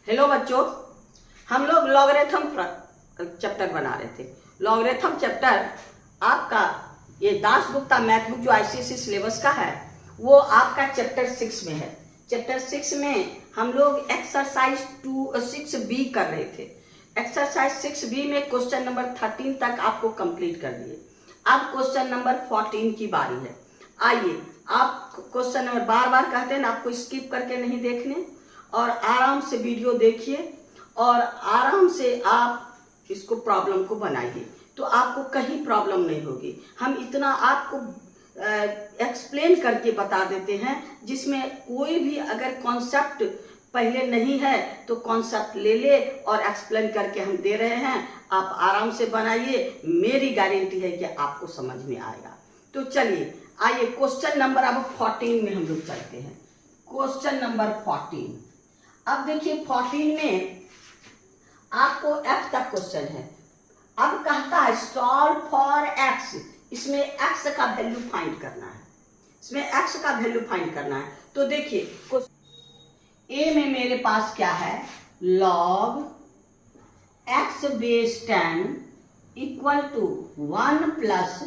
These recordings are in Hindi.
हेलो बच्चों, हम लोग लॉगरिथम चैप्टर बना रहे थे। लॉगरिथम चैप्टर आपका ये दास गुप्ता मैथ बुक जो आईसीएसई सिलेबस का है वो आपका चैप्टर 6 में है। चैप्टर 6 में हम लोग एक्सरसाइज 6B कर रहे थे। एक्सरसाइज 6B में क्वेश्चन नंबर 13 तक आपको कंप्लीट कर दिए। अब क्वेश्चन नंबर 14 की बारी है। आइए, आप क्वेश्चन नंबर बार बार कहते हैं ना, आपको स्किप करके नहीं देखने और आराम से वीडियो देखिए और आराम से आप इसको प्रॉब्लम को बनाइए तो आपको कहीं प्रॉब्लम नहीं होगी। हम इतना आपको एक्सप्लेन करके बता देते हैं जिसमें कोई भी अगर कॉन्सेप्ट पहले नहीं है तो कॉन्सेप्ट ले ले और एक्सप्लेन करके हम दे रहे हैं। आप आराम से बनाइए, मेरी गारंटी है कि आपको समझ में आएगा। तो चलिए आइए क्वेश्चन नंबर अब 14 में हम लोग चलते हैं। Question number 14। अब देखिए 14 में आपको f तक क्वेश्चन है। अब कहता है सॉल्व फॉर x। इसमें x का वैल्यू फाइंड करना है। इसमें x का वैल्यू फाइंड करना है। तो देखिए a में मेरे पास क्या है, log x base 10 equal to 1 plus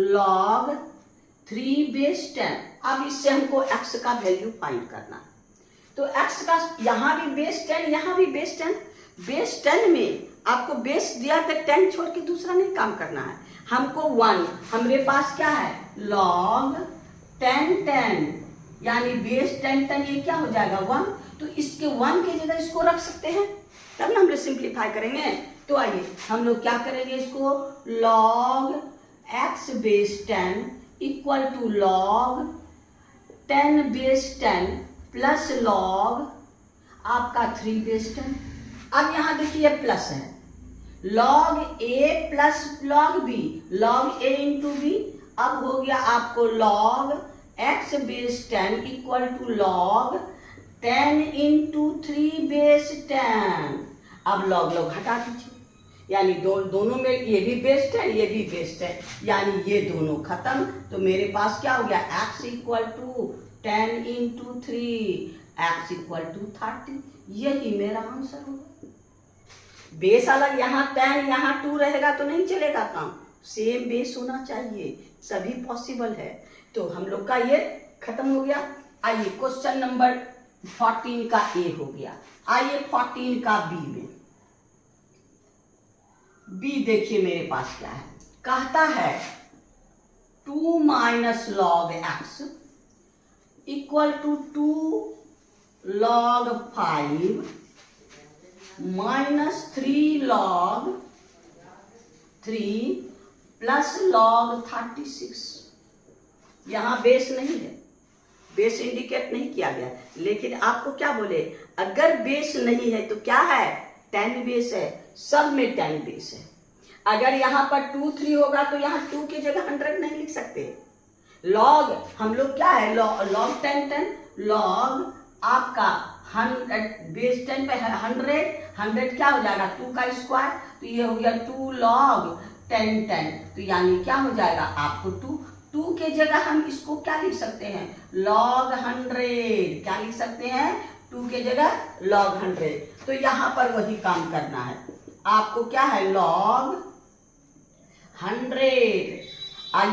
log 3 base 10। अब इससे हमको x का वैल्यू फाइंड करना है। तो x का यहाँ भी बेस 10, यहाँ भी बेस 10। बेस 10 में आपको बेस दिया तो 10 छोड़ के दूसरा नहीं काम करना है। हमको 1, हमारे पास क्या है log 10 10 यानी बेस 10 10, ये क्या हो जाएगा 1। तो इसके 1 की जगह इसको रख सकते हैं, तब ना हम लोग सिंप्लीफाई करेंगे। तो आइए हम लोग क्या करेंगे, इसको log x base 10 equal to log 10 base 10 plus log आपका 3 बेस 10। अब यहां देखिए प्लस है, log a plus log b, log a into b। अब हो गया आपको log x base 10 equal to log 10 into 3 base 10। अब log log हटा दीजिए, यानी दोनों में ये भी बेस 10 ये भी बेस 10, यानी ये दोनों खत्म। तो मेरे पास क्या हो गया, x equal to 10 into 3, x equal to 30। यही मेरा आंसर होगा। बेस अलग, यहाँ 10 यहाँ 2 रहेगा तो नहीं चलेगा काम, सेम बेस होना चाहिए, सभी पॉसिबल है। तो हम लोग का ये खत्म हो गया। आइए क्वेश्चन नंबर 14 का ए हो गया। आइए 14 का बी में। बी देखिए मेरे पास क्या है, कहता है 2 minus log x equal to 2 log 5 minus 3 log 3 plus log 36। यहां बेस नहीं है, बेस इंडिकेट नहीं किया गया, लेकिन आपको क्या बोले, अगर बेस नहीं है तो क्या है 10 बेस है, सब में 10 बेस है। अगर यहां पर 2 3 होगा तो यहां 2 की जगह 100 नहीं लिख सकते। लॉग हम लोग क्या है, log 10 10, log आपका 100 बेस 10 पे 100 क्या हो जाएगा 2 का स्क्वायर, तो ये हो गया 2 log 10 10। तो यानी क्या हो जाएगा आपको 2 के जगह हम इसको क्या लिख सकते हैं, log 100। क्या लिख सकते हैं, 2 के जगह log 100। तो यहां पर वही काम करना है आपको, क्या है log 100।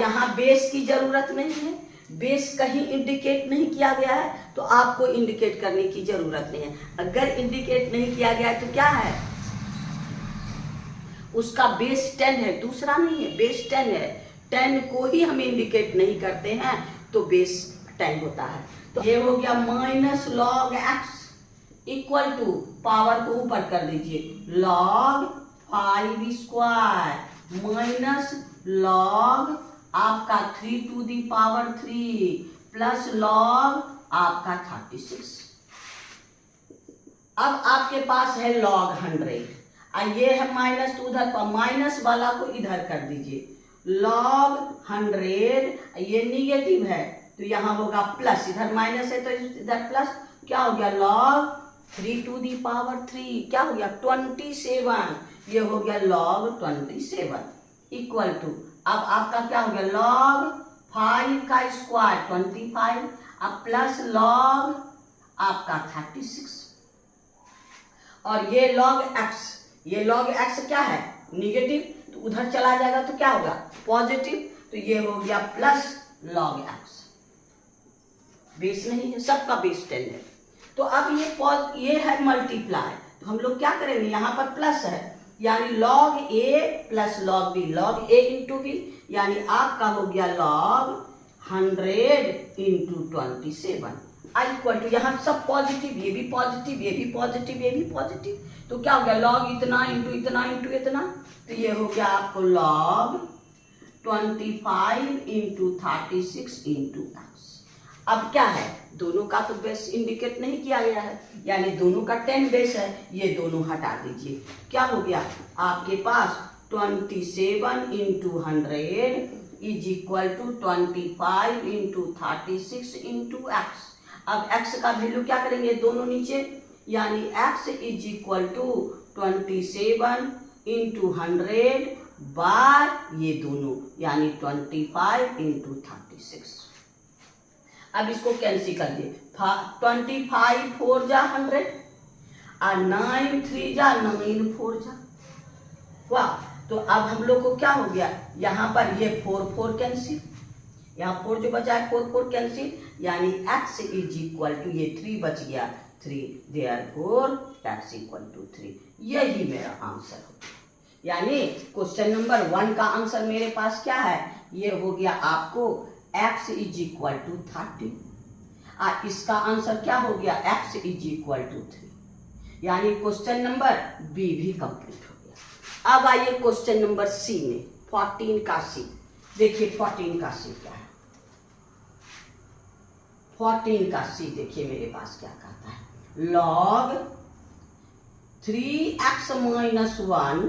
यहां बेस की जरूरत नहीं है, बेस कहीं इंडिकेट नहीं किया गया है तो आपको इंडिकेट करने की जरूरत नहीं है। अगर इंडिकेट नहीं किया गया है तो क्या है, उसका बेस 10 है, दूसरा नहीं है, बेस 10 है। 10 को ही हम इंडिकेट नहीं करते हैं तो बेस 10 होता है। तो ये हो गया minus log x equal to, power को ऊपर कर दीजिए, log 5 स्क्वायर माइनस log आपका 3 to the power 3 plus log आपका 36। अब आपके पास है log 100, ये है माइनस, तो उधर पर माइनस वाला को इधर कर दीजिए, log 100 ये निगेटिव है तो यहां होगा प्लस, इधर माइनस है तो इधर प्लस, क्या हो गया log 3 टू दी पावर 3 क्या हो गया 27, ये हो गया log 27 इक्वल टू, अब आपका क्या हो गया log 5 का स्क्वायर 25, अब प्लस log आपका 36। और ये log x, ये log x क्या है? निगेटिव, तो उधर चला जाएगा तो क्या होगा? पॉजिटिव, तो ये हो गया प्लस log x। बेस नहीं है, सबका बेस 10 है। तो अब ये है मल्टीप्लाई, तो हम लोग क्या करेंगे, यहाँ पर प्लस है यानी log a plus log b, log a into b, यानी आपका हो गया log 100 इंटू 27 इक्वल टू, यहाँ सब पॉजिटिव, ये भी पॉजिटिव, ये भी पॉजिटिव, ये भी पॉजिटिव, तो क्या हो गया log इतना इंटू इतना इंटू इतना, तो ये हो गया आपको log 25 इंटू 36 इंटू x। अब क्या है, दोनों का तो बेस इंडिकेट नहीं किया गया है, यानी दोनों का 10 बेस है, ये दोनों हटा दीजिए, क्या हो गया आपके पास 27 into 100 is equal to 25 into 36 into x. अब x का वैल्यू क्या करेंगे, दोनों नीचे, यानी x is equal to 27 into 100 by ये दोनों, यानी 25 इंटू 36। अब इसको कैंसिल कर दिए, 25 4 जा 100 और 9 3 जा 9 4 जा, वाह। तो अब हम लोग को क्या हो गया, यहाँ पर ये 4 4 कैंसिल, यहाँ 4 जो बचा है 4 4 कैंसिल, यानी x इज इक्वल टू, ये 3 बच गया 3, देयरफॉर x इक्वल टू 3। यही मेरा आंसर हो, यानी क्वेश्चन नंबर 1 का आंसर मेरे पास क्या है, ये हो गया आपको x इज इक्वल टू 30, और इसका आंसर क्या हो गया, x इज इक्वल टू 3, यानी क्वेश्चन नंबर बी भी कंप्लीट हो गया। अब आइए क्वेश्चन नंबर सी में, 14 का सी। देखिए 14 का सी क्या है, 14 का सी देखिए मेरे पास क्या कहता है, log 3x minus 1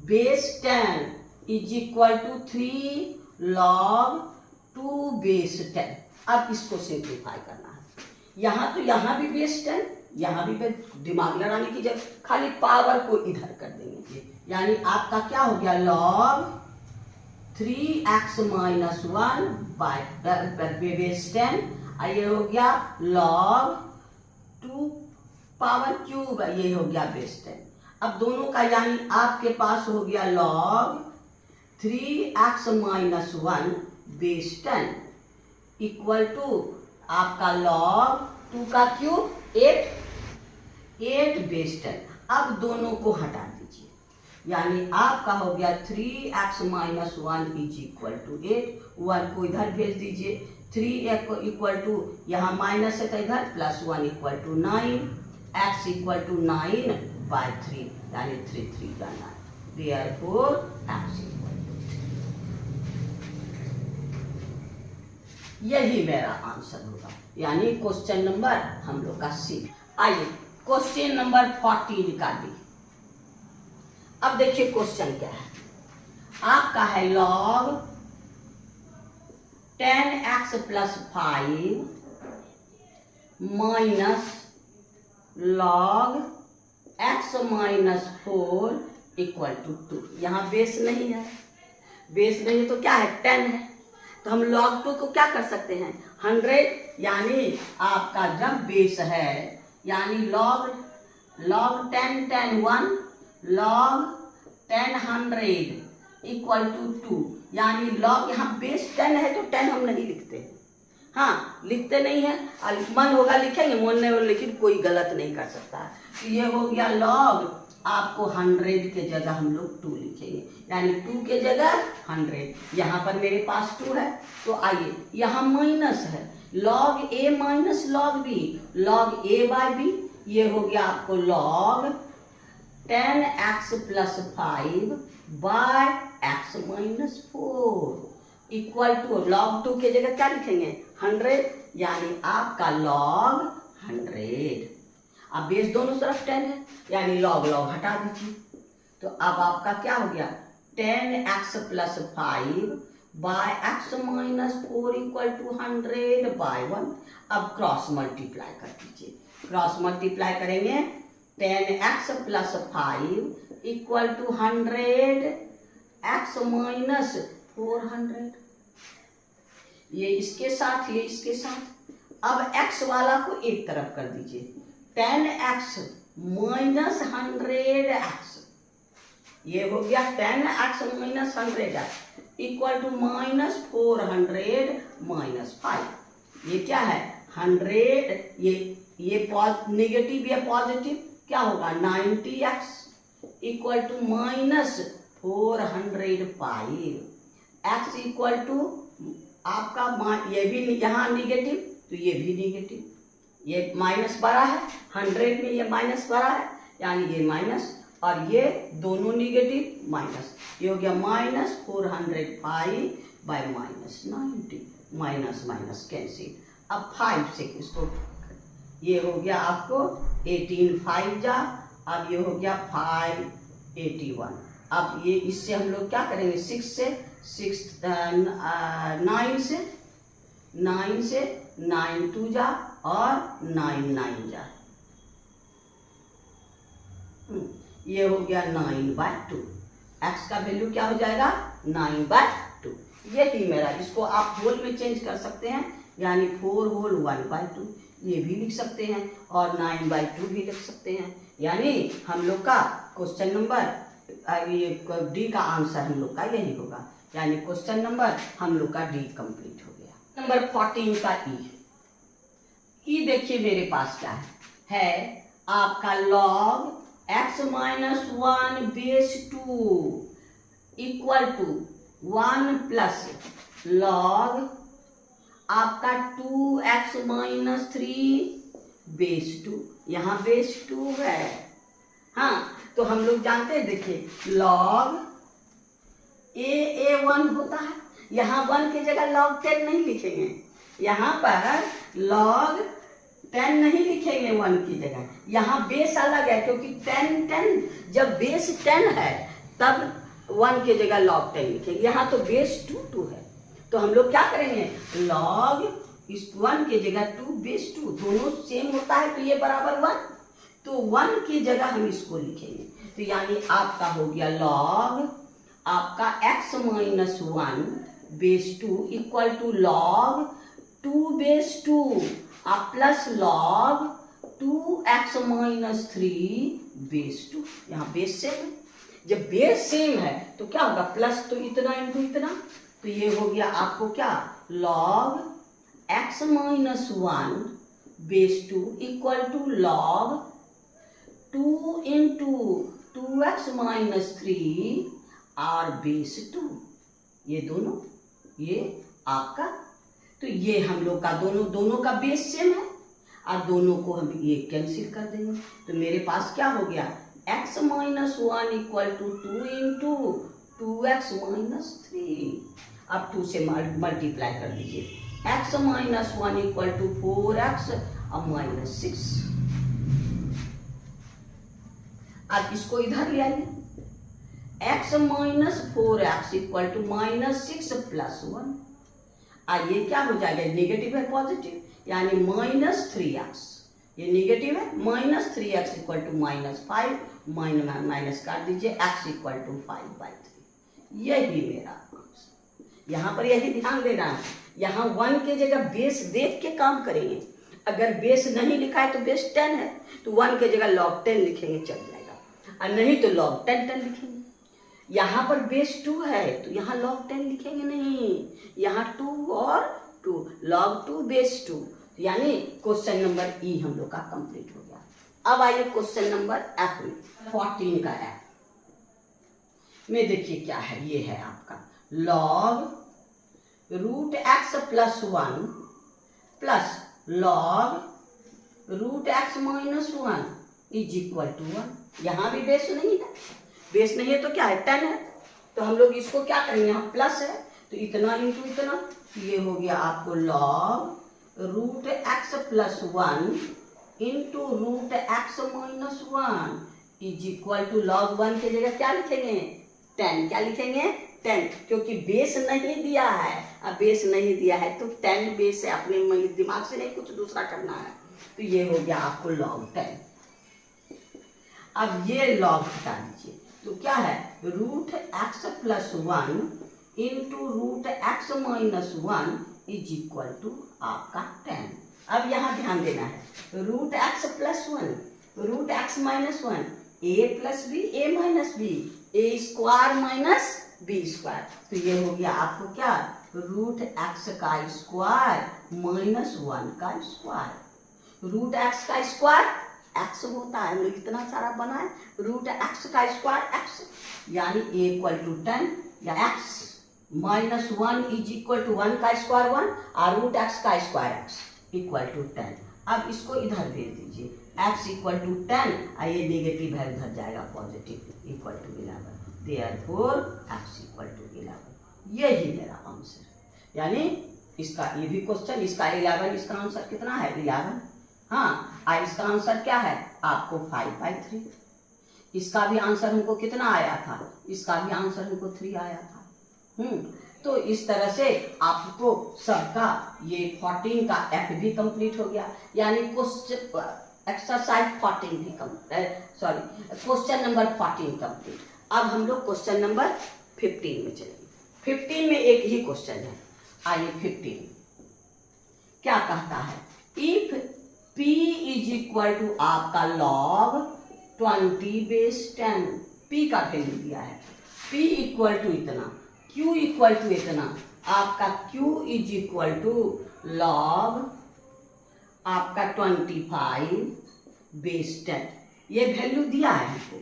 base 10 is equal to 3 log 2 base 10। अब इसको सिंप्लीफाई करना है, यहाँ तो यहाँ भी बेस 10, यहाँ भी दिमाग लड़ाने की जगह खाली पावर को इधर कर देंगे, यानी आपका क्या हो गया log 3x minus 1 by base 10, ये हो गया log 2 पावर क्यूब, ये हो गया बेस 10। अब दोनों का यानी आपके पास हो गया log 3x minus 1 base 10 equal to आपका log 2 का क्यूब 8 बेस 10। अब दोनों को हटा दीजिए, यानी आपका हो गया 3x minus 1 is equal to 8, 1 को इधर भेज दीजिए, 3 इक्वल टू यहाँ माइनस है तो इधर plus 1 equal to 9, x equal to 9 by 3, यानी 3 3 का 9, देयरफॉर x इक्वल टू 3। यही मेरा आंसर होगा, यानी क्वेश्चन नंबर हम लोग का सी। आइए क्वेश्चन नंबर 14 का डी। अब देखिए क्वेश्चन क्या है, आपका है log 10x plus 5 minus log x minus 4 equal to 2। यहाँ बेस नहीं है, बेस नहीं है तो क्या है 10 है, तो हम log 2 को क्या कर सकते हैं 100, यानी आपका जब बेस है यानी log 10 10 1 log 10 100 इक्वल टू 2, यानी log यहाँ बेस 10 है तो 10 हम नहीं लिखते, हाँ लिखते नहीं है, मन होगा लिखेंगे, मन नहीं होगा, लेकिन कोई गलत नहीं कर सकता। तो ये हो गया log आपको 100 के जगह हम लोग 2 लिखेंगे, यानी 2 के जगह 100, यहाँ पर मेरे पास 2 है, तो आइए यहाँ माइनस है, log a minus log b, log a by b, ये हो गया आपको log 10x plus 5 by x minus 4 equal to log 2 के जगह क्या लिखेंगे 100, यानी आपका log 100। अब बेस दोनों तरफ 10 है, यानी log हटा दीजिए, तो अब आपका क्या हो गया 10x plus 5 by x minus 4 equal to 100 by 1। अब क्रॉस मल्टीप्लाई कर दीजिए, क्रॉस मल्टीप्लाई करेंगे 10x plus 5 equal to 100 x minus 400, ये इसके साथ ये इसके साथ। अब x वाला को एक तरफ कर दीजिए, 10x माइनस 100x, ये हो गया 10x minus 100x equal to minus 400 minus 5। ये क्या है 100, ये नेगेटिव या पॉजिटिव, क्या होगा 90x equal to minus 405। x equal to आपका ये भी यहाँ निगेटिव तो ये भी निगेटिव, ये माइनस बड़ा है 100 में, ये माइनस बड़ा है यानी ये माइनस, और ये दोनों निगेटिव माइनस, ये हो गया minus 405 bye minus 90, minus minus cancel. अब 5 से इसको, ये हो गया आपको 18 5 जा, अब ये हो गया 581। अब ये इससे हम लोग क्या करेंगे 9 से 9 2 जा और 9 9 जा, ये हो गया 9/2। x का वैल्यू क्या हो जाएगा 9/2। यही मेरा, इसको आप होल में चेंज कर सकते हैं यानी 4 होल 1/2 ये भी लिख सकते हैं और 9/2 भी लिख सकते हैं। यानी हम लोग का क्वेश्चन नंबर ये डी का आंसर हम लोग का यही होगा, यानी क्वेश्चन नंबर हम लोग का डी कंप्लीट हो गया। नंबर 14 का ई देखिए मेरे पास क्या है आपका log x minus 1 base 2 equal to 1 plus log आपका 2x माइनस 3 बेस 2, यहाँ बेस 2 है। हाँ तो हम लोग जानते हैं, देखिए log a1 होता है, यहाँ 1 की जगह log 10 नहीं लिखेंगे, यहाँ पर log 10 नहीं लिखेंगे 1 की जगह, यहाँ बेस अलग है क्योंकि 10 जब बेस 10 है तब 1 की जगह log 10 लिखेंगे, यहाँ तो बेस 2 है तो हम लोग क्या करेंगे log इस 1 की जगह 2 बेस 2 दोनों सेम होता है तो ये बराबर 1, तो 1 की जगह हम इसको लिखेंगे, तो यानी आपका हो गया log आपका x minus 1 base 2 equal to log 2 base 2 आप plus log 2x minus 3 base 2, यहाँ बेस सेम है, जब बेस सेम है तो क्या होगा प्लस तो इतना इंटू इतना, तो ये हो गया आपको क्या log x minus 1 base 2 equal to log 2 into 2x minus 3 और बेस 2, ये दोनों ये आपका, तो ये हम लोग का दोनों का बेस सेम है और दोनों को हम ये कैंसिल कर देंगे, तो मेरे पास क्या हो गया x minus 1 equal to 2 into 2x minus 3, अब 2 से मल्टीप्लाई कर दीजिए, x minus 1 equal to 4x और माइनस 6। अब इसको इधर ले आइए, x minus 4x equal to minus 6 plus 1, ये क्या हो जाएगा नेगेटिव है पॉजिटिव, यानी माइनस 3x, ये नेगेटिव है minus 3x equal to minus 5, minus काट दीजिए x इक्वल टू 5/3, यही मेरा यहाँ पर यही ध्यान देना है, यहाँ 1 की जगह बेस देख के काम करेंगे, अगर बेस नहीं लिखा है तो बेस 10 है तो 1 की जगह log 10 लिखेंगे चल जाएगा, और नहीं तो log 10 लिखेंगे। यहाँ पर बेस 2 है तो यहाँ log 10 लिखेंगे नहीं, यहाँ 2 और 2 log 2 बेस 2, यानी क्वेश्चन नंबर ई हम लोग का कंप्लीट हो गया। अब आइए क्वेश्चन नंबर एफ में, 14 का एफ में देखिए क्या है, ये है आपका log root x plus 1 plus log root x minus 1 is equal to 1, यहाँ भी बेस नहीं है, बेस नहीं है तो क्या है 10 है, तो हम लोग इसको क्या करेंगे यहाँ प्लस है तो इतना इंटू इतना, ये हो गया आपको log root x plus 1 into root x minus 1 is equal to log 1 की जगह क्या लिखेंगे 10, क्या लिखेंगे 10, क्योंकि बेस नहीं दिया है, अब बेस नहीं दिया है तो 10 बेस है, अपने दिमाग से नहीं कुछ दूसरा करना है, तो ये हो गया आपको log 10। अब ये log हटा दीजिए तो क्या है root x plus 1 into root x minus 1 is equal to आपका 10। अब यहाँ ध्यान देना है root x plus 1 root x minus one, A plus B, A minus B, A square minus B square. तो ये हो गया आपको क्या, रूट एक्स का स्क्वायर माइनस वन का स्क्वायर। रूट एक्स का स्क्वायर एक्स होता है, मतलब इतना सारा बना है, रूट एक्स का स्क्वायर एक्स, यानी ए इक्वल टू 10 या x minus one is equal to one का स्क्वायर वन, और रूट एक्स का स्क्वायर एक्स इक्वल टू 10। अब इसको इधर भेज दीजिए, x इक्वल टू 10, ये नेगेटिव है उधर जाएगा positive, equal to 11, therefore x equal to 11। यही मेरा आंसर। यानी इसका ये भी क्वेश्चन, इसका 11, इसका आंसर कितना है 11। हाँ, और इसका आंसर क्या है आपको 5/3। इसका भी आंसर हमको कितना आया था, इसका भी आंसर हमको 3 आया था। तो इस तरह से आपको सबका ये 14 का एफ भी कंप्लीट हो गया, यानी एक्सरसाइज 14 भी क्वेश्चन नंबर 14 कंप्लीट। अब हम लोग क्वेश्चन नंबर 15 में चलेंगे। 15 में एक ही क्वेश्चन है, आइए 15 क्या कहता है, if p is equal to आपका log 20/10, p का वैल्यू दिया है, p इक्वल टू इतना, q इक्वल टू इतना, आपका q is equal to log आपका 25/10, ये वैल्यू दिया है हमको,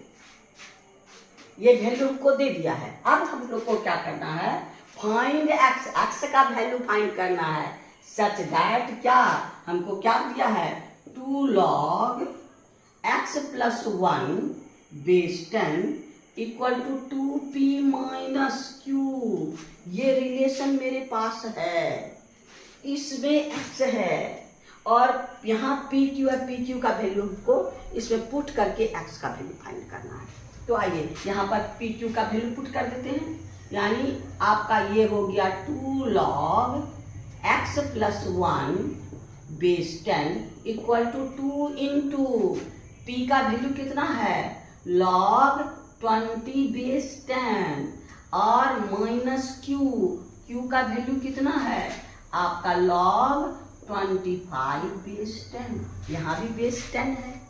ये वैल्यू हमको दे दिया है। अब हम लोग को क्या करना है, फाइंड x, x का वैल्यू फाइंड करना है, सच दैट क्या हमको क्या दिया है, 2 log x plus 1/10 equal to 2p minus q। ये रिलेशन मेरे पास है, इसमें x है और यहाँ पी क्यू है, पी क्यू का वैल्यू को इसमें पुट करके x का वैल्यू फाइंड करना है। तो आइए यहाँ पर पी क्यू का वैल्यू पुट कर देते हैं, यानी आपका ये हो गया 2 log x plus 1/10 equal to 2 into p का वैल्यू कितना है log 20/10 और माइनस क्यू, क्यू का वैल्यू कितना है आपका log 25/10, यहाँ भी बेस 10 है,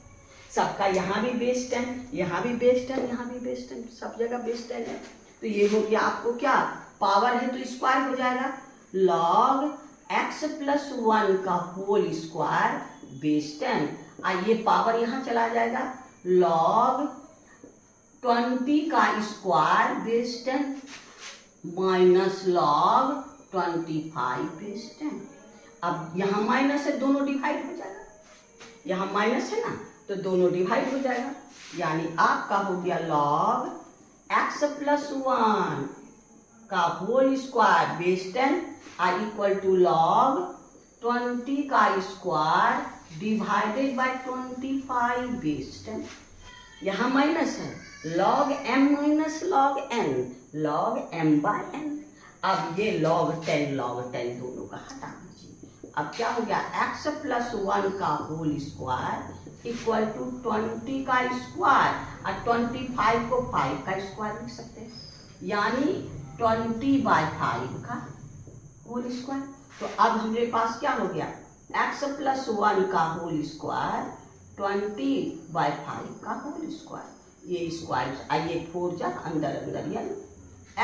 सबका यहाँ भी बेस 10, यहाँ भी बेस 10, यहाँ भी बेस 10, सब जगह बेस 10 है। तो ये हो गया आपको क्या, पावर है तो स्क्वायर हो जाएगा, log x प्लस 1 का होल स्क्वायर बेस 10, ये पावर यहाँ चला जाएगा, log 20 का स्क्वायर बेस 10 माइनस log 25/10। अब यहाँ माइनस है, दोनों डिवाइड हो जाएगा, यहाँ माइनस है ना तो दोनों डिवाइड हो जाएगा, यानी आपका हो गया log x प्लस 1 का whole square base 10 equal to log 20 का स्क्वायर डिवाइडेड बाय 25/10। यहाँ माइनस है, log m minus log n, log m/n। अब ये log 10 दोनों का हटा दीजिए। अब क्या हो गया, x प्लस 1 का होल स्क्वायर इक्वल टू 20 का स्क्वायर, और 25 को 5 का स्क्वायर लिख सकते हैं, यानी 20/5 का होल स्क्वायर। तो अब हमारे पास क्या हो गया, x प्लस 1 का होल स्क्वायर 20/5 का होल स्क्वायर, ये स्क्वायर आइए 4 जा अंदर अंदर, यानी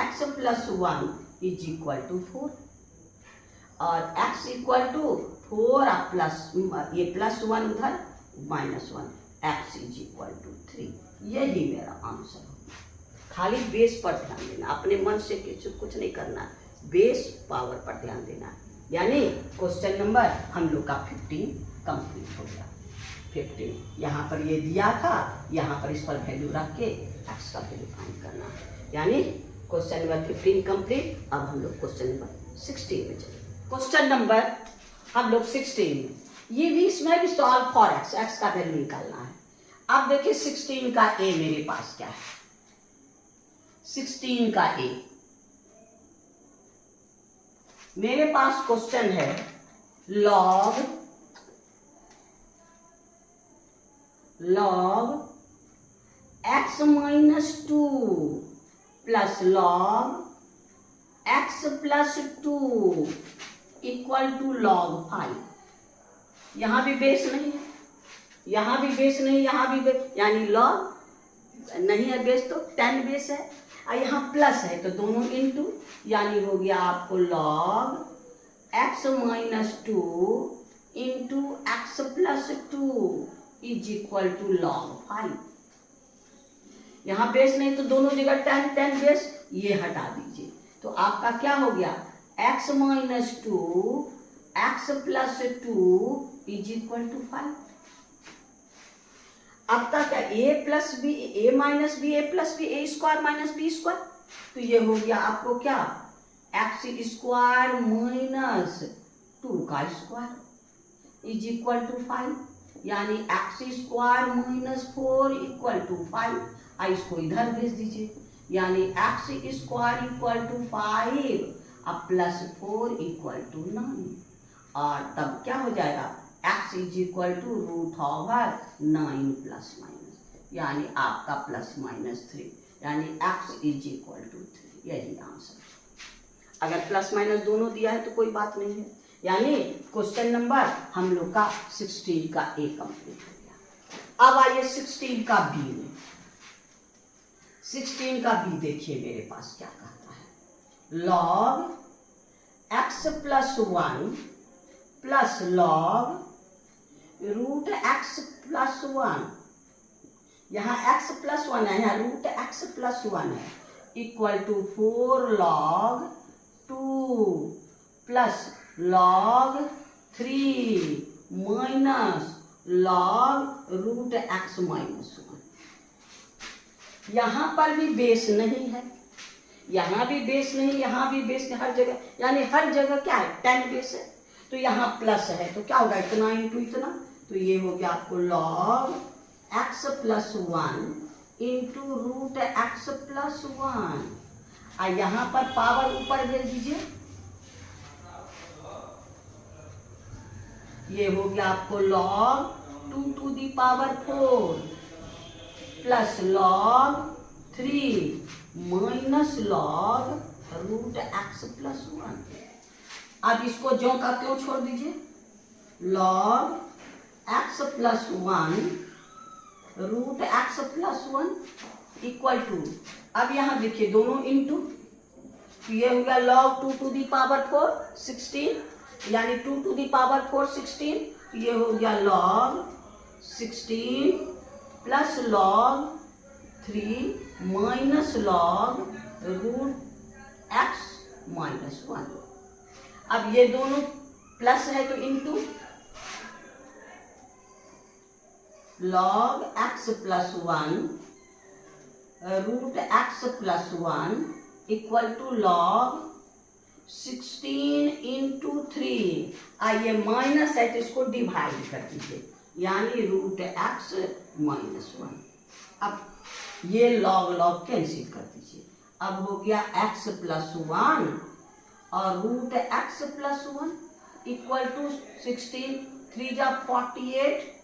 x plus 1 is equal to 4 और x इक्वल टू 4 प्लस ये प्लस 1 उधर minus 1, x is equal to 3। यही मेरा आंसर हो। खाली बेस पर ध्यान देना, अपने मन से कुछ नहीं करना, बेस पावर पर ध्यान देना, यानी क्वेश्चन नंबर हम लोग का 15 कंप्लीट हो गया। 15 यहाँ पर ये दिया था, यहाँ पर इस पर वैल्यू रख के x का वैल्यू फाइंड करना है, यानी क्वेश्चन नंबर 15 कंप्लीट। अब हम लोग क्वेश्चन नंबर 16 में चले। क्वेश्चन नंबर हम लोग 16 में, ये भी इसमें भी सॉल्व फॉर x, x का वैल्यू निकालना है। अब देखिए 16 का a मेरे पास क्या है, 16 का a मेरे पास क्वेश्चन है log x minus 2 plus log x plus 2 equal to log 5। यहाँ भी बेस नहीं है, यहाँ भी बेस नहीं, यहाँ भी बेस, यानी लॉग नहीं है बेस तो 10 बेस है, और यहाँ प्लस है तो दोनों इनटू, यानी हो गया आपको log x minus 2 into x plus 2 is equal to log 5। यहाँ बेस नहीं तो दोनों जगह 10 बेस, ये हटा दीजिए तो आपका क्या हो गया x minus 2 x plus 2 is equal to 5। अब तक a plus b, a minus b, a plus B, A square minus B square, तो ये हो गया आपको क्या एक्स स्क्वायर माइनस 2 का स्क्वायर इज इक्वल टू 5, यानी x square minus 4 equal to 5। इसको इधर भेज दीजिए, यानी एक्स स्क्वायर इक्वल टू 5 अब प्लस 4 इक्वल टू 9, और तब क्या हो जाएगा x is equal to root over 9 plus minus, यानी आपका प्लस माइनस 3, यानी x इज इक्वल टू 3, यही आंसर। अगर प्लस माइनस दोनों दिया है तो कोई बात नहीं है, यानी क्वेश्चन नंबर हम लोग का 16 का ए कंप्लीट हो गया। अब आइए 16 का बी में। 16 का बी देखिए मेरे पास क्या कहता है, log x plus 1 plus log root x plus 1, यहाँ x प्लस 1 है, यहाँ रूट x प्लस 1 है, equal to 4 log 2 plus log 3 minus log root x minus 1। यहाँ पर भी बेस नहीं है, यहाँ भी बेस नहीं, यहाँ भी बेस नहीं, हर जगह, यानी हर जगह क्या है 10 बेस है, तो यहाँ प्लस है तो क्या होगा इतना इंटू इतना, तो ये हो गया आपको log x plus 1 into root x plus 1, और यहाँ पर पावर ऊपर भेज दीजिए, ये हो गया आपको log 2 to the power 4 plus log 3 minus log root x plus 1। अब इसको जो का क्यों छोड़ दीजिए, log x plus 1 root x plus 1 equal to, अब यहाँ देखिए दोनों इंटू, तो ये हो गया लॉग 2 टू दी पावर 4 16, यानी 2 टू दी पावर 4 16, तो ये हो गया log 16 plus log 3 minus log root x minus 1। अब ये दोनों प्लस है तो into log x plus 1 root x plus 1 equal to log 16 into 3, आइए माइनस है तो इसको डिवाइड कर दीजिए, यानी रूट x माइनस 1। अब ये लॉग लॉग कैंसिल कर दीजिए, अब हो गया x प्लस 1 और root x plus 1 equal to 16 3 जा 48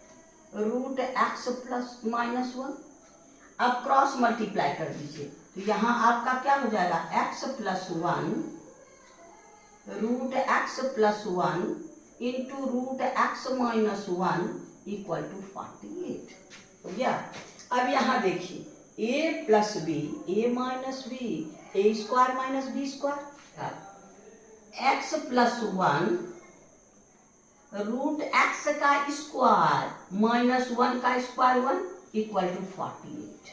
रूट x प्लस माइनस 1। अब क्रॉस मल्टीप्लाई कर दीजिए, तो यहाँ आपका क्या हो जाएगा x plus 1 root x plus 1 into root x minus 1 equal to 48 हो गया। अब यहाँ देखिए a plus B, A minus B, A square minus B square, x plus 1 root x का स्क्वायर माइनस 1 का स्क्वायर 1 इक्वल टू 48।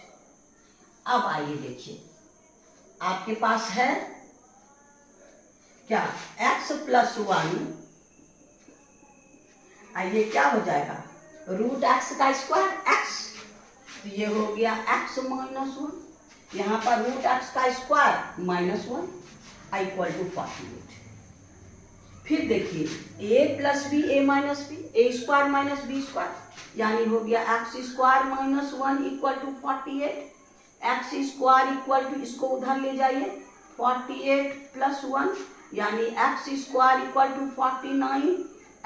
अब आइए देखिए आपके पास है क्या x प्लस 1, आइए क्या हो जाएगा रूट x का स्क्वायर x, तो ये हो गया x माइनस 1, यहाँ पर रूट x का स्क्वायर माइनस 1 इक्वल टू 48। फिर देखिए a plus B, A minus B, A square minus B square, यानी हो गया x square minus 1 equal to 48, x square equal to, इसको उधर ले जाइए 48 प्लस 1, यानी x square equal to 49,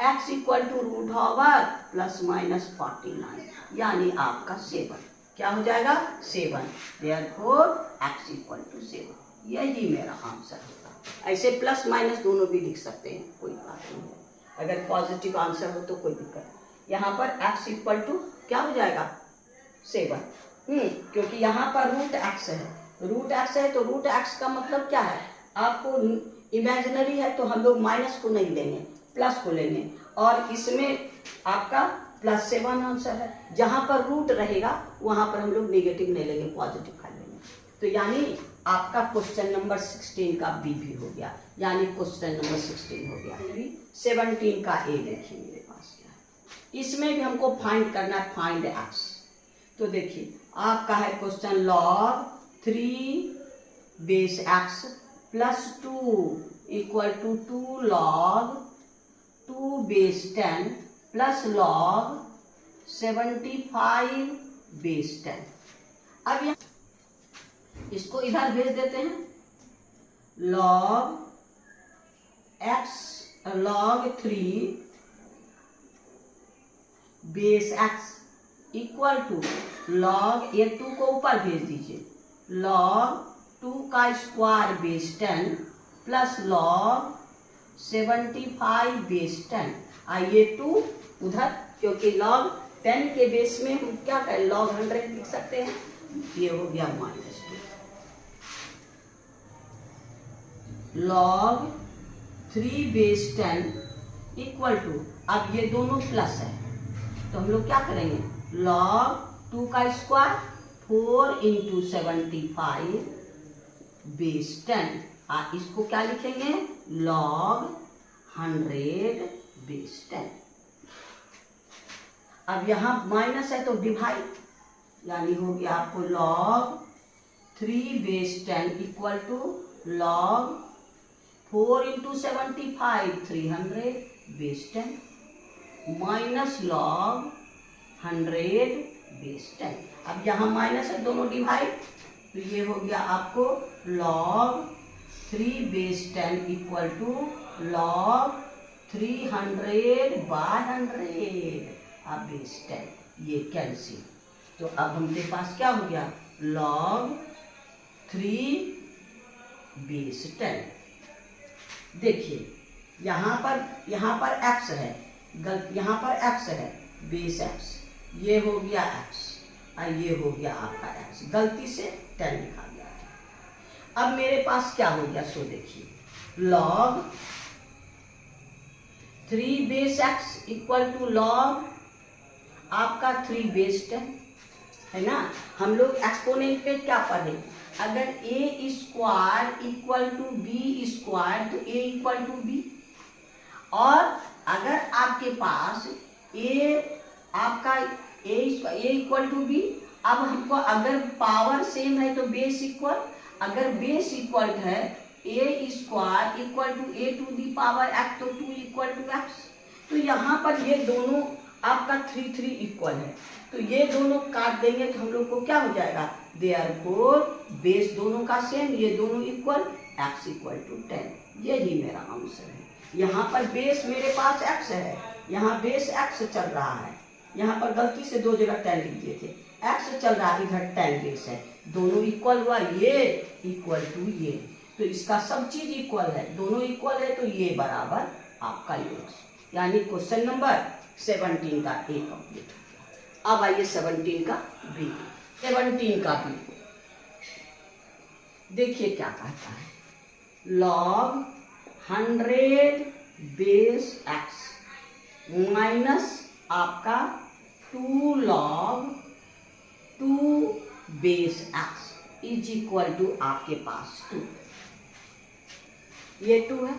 x equal to root over plus minus 49, यानी आपका 7 क्या हो जाएगा 7, देयरफॉर एक्स इक्वल टू 7, यही मेरा आंसर होगा। ऐसे प्लस माइनस दोनों भी लिख सकते हैं, कोई बात नहीं है, अगर पॉजिटिव आंसर हो तो कोई दिक्कत। यहाँ पर x इक्वल टू क्या हो जाएगा 7। क्योंकि यहाँ पर रूट एक्स है, रूट एक्स है तो रूट एक्स का मतलब क्या है, आपको इमेजिनरी है तो हम लोग माइनस को नहीं लेंगे, प्लस को लेंगे, और इसमें आपका +7 आंसर है। जहाँ पर रूट रहेगा वहाँ पर हम लोग नेगेटिव नहीं लेंगे, पॉजिटिव खा लेंगे। तो यानी आपका क्वेश्चन नंबर 16 का बी भी हो गया, यानी क्वेश्चन नंबर 16 हो गया। 17 का ए देखिए मेरे पास क्या है, इसमें भी हमको फाइंड करना है, फाइंड एक्स। तो देखिए आपका है question log 3 base x plus 2 equal to 2 log 2 base 10 plus log 75 base 10। अब यहाँ इसको इधर भेज देते हैं, log 3 base x equal to log, ये 2 को ऊपर भेज दीजिए, log 2 का square base 10 plus log 75 base 10। आइए 2 उधर, क्योंकि log 10 के बेस में हम क्या करें, log 100 लिख सकते हैं। ये हो गया -2 log 3 बेस 10 इक्वल टू, अब ये दोनों प्लस है तो हम लोग क्या करेंगे, log 2 का स्क्वायर 4 इंटू 75 बेस 10, इसको क्या लिखेंगे, log 100 बेस 10। अब यहाँ माइनस है तो डिवाइड, यानी हो गया आपको log 3 base 10 equal to log 4 इंटू 75 300 बेस 10 माइनस log 100 बेस 10। अब यहाँ माइनस है, दोनों डिवाइड, तो ये हो गया आपको log 3 base 10 equal to log 300/100 अब बेस 10, ये कैंसिल। तो अब हमारे पास क्या हो गया, log 3 बेस 10। देखिए यहाँ पर x है, यहाँ पर x है बेस x, ये हो गया x और ये हो गया आपका x, गलती से 10 लिखा गया था। अब मेरे पास क्या हो गया, सो देखिए log 3 base x equal to log आपका 3 बेस 10 है ना। हम लोग एक्सपोनेंट पे क्या पढ़े, अगर a square equal to B square तो a इक्वल टू बी, और अगर आपके पास आपका a इक्वल टू बी, अब हमको अगर पावर सेम है तो बेस इक्वल, अगर बेस इक्वल है a square equal to a to the power x तो 2 इक्वल टू x। तो यहाँ पर ये दोनों आपका 3 इक्वल है, तो ये दोनों काट देंगे तो हम लोग को क्या हो जाएगा, देयरफॉर बेस दोनों का सेम, ये दोनों इक्वल, x इक्वल टू 10। यही मेरा आंसर है। यहाँ पर बेस मेरे पास x है, यहाँ बेस x चल रहा है, यहाँ पर गलती से 2 जगह 10 लिख दिए थे, x चल रहा है, इधर 10 बेस है, दोनों इक्वल हुआ, ये इक्वल टू ये, तो इसका सब चीज इक्वल है, दोनों इक्वल है तो ये बराबर आपका योग। यानी क्वेश्चन नंबर 17 का ए कंप्लीट हो गया। अब आइए 17 का बी। 17 का बी देखिए क्या कहता है, log 100 बेस x माइनस आपका 2 log 2 base x is equal to आपके पास 2, ये 2 है,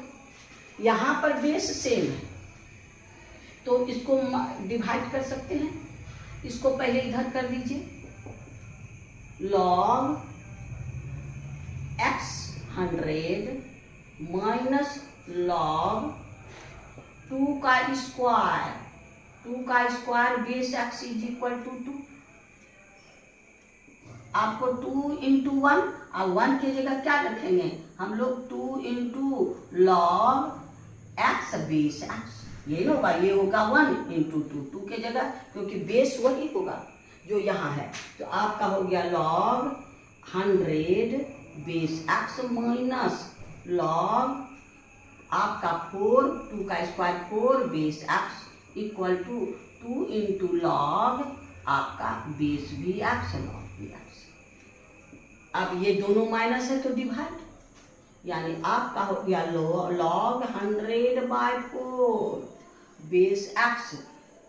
यहाँ पर बेस सेम है तो इसको डिवाइड कर सकते हैं, इसको पहले इधर कर दीजिए, log x 100 माइनस log 2 का square base x is equal to 2। आपको 2 इंटू 1 और 1 की जगह क्या रखेंगे हम लोग, 2 into log x base x, ये ना होगा, ये होगा 1 इंटू 2 के जगह, क्योंकि बेस वही होगा जो यहाँ है। तो आपका हो गया log 100 base x minus log आपका 4, 2 का square 4 base x equal to 2 into log आपका बेस भी एक्स लॉग भी एक्स। अब ये दोनों माइनस है तो डिवाइड, यानी आपका हो गया log 100/4 base X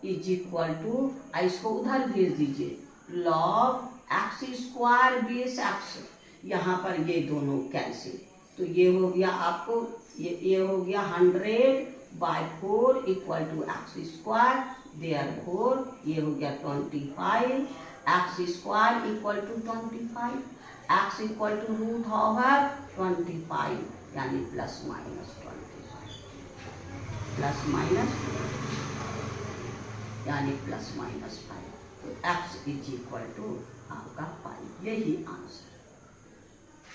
is equal to, इसको उधर भेज दीजिए, लॉग x² बेस एक्स। यहाँ पर ये दोनों कैंसिल, तो ये हो गया आपको, ये हो गया 100/4 इक्वल टू x², देयरफॉर ये हो गया 25, x² equal to 25, x equal to √25, यानी प्लस माइनस 25, प्लस माइनस यानी प्लस माइनस 5, तो x इज इक्वल टू आपका 5, यही आंसर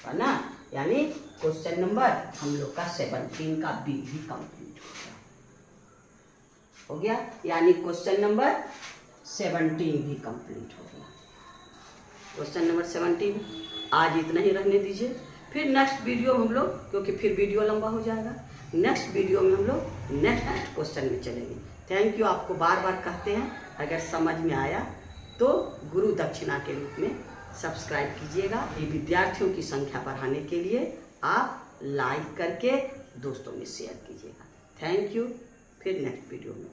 है ना। यानी क्वेश्चन नंबर हम लोग का 17 का बी भी कंप्लीट हो गया, यानी क्वेश्चन नंबर 17 भी कंप्लीट हो गया। क्वेश्चन नंबर 17 आज इतना ही रहने दीजिए, फिर नेक्स्ट वीडियो में हम लोग, क्योंकि फिर वीडियो लंबा हो जाएगा, नेक्स्ट वीडियो में हम लोग नेक्स्ट क्वेश्चन में चलेंगे। Thank you. आपको बार बार कहते हैं, अगर समझ में आया तो गुरु दक्षिणा के रूप में सब्सक्राइब कीजिएगा। ये विद्यार्थियों की संख्या बढ़ाने के लिए आप लाइक करके दोस्तों में शेयर कीजिएगा। Thank you. फिर नेक्स्ट वीडियो में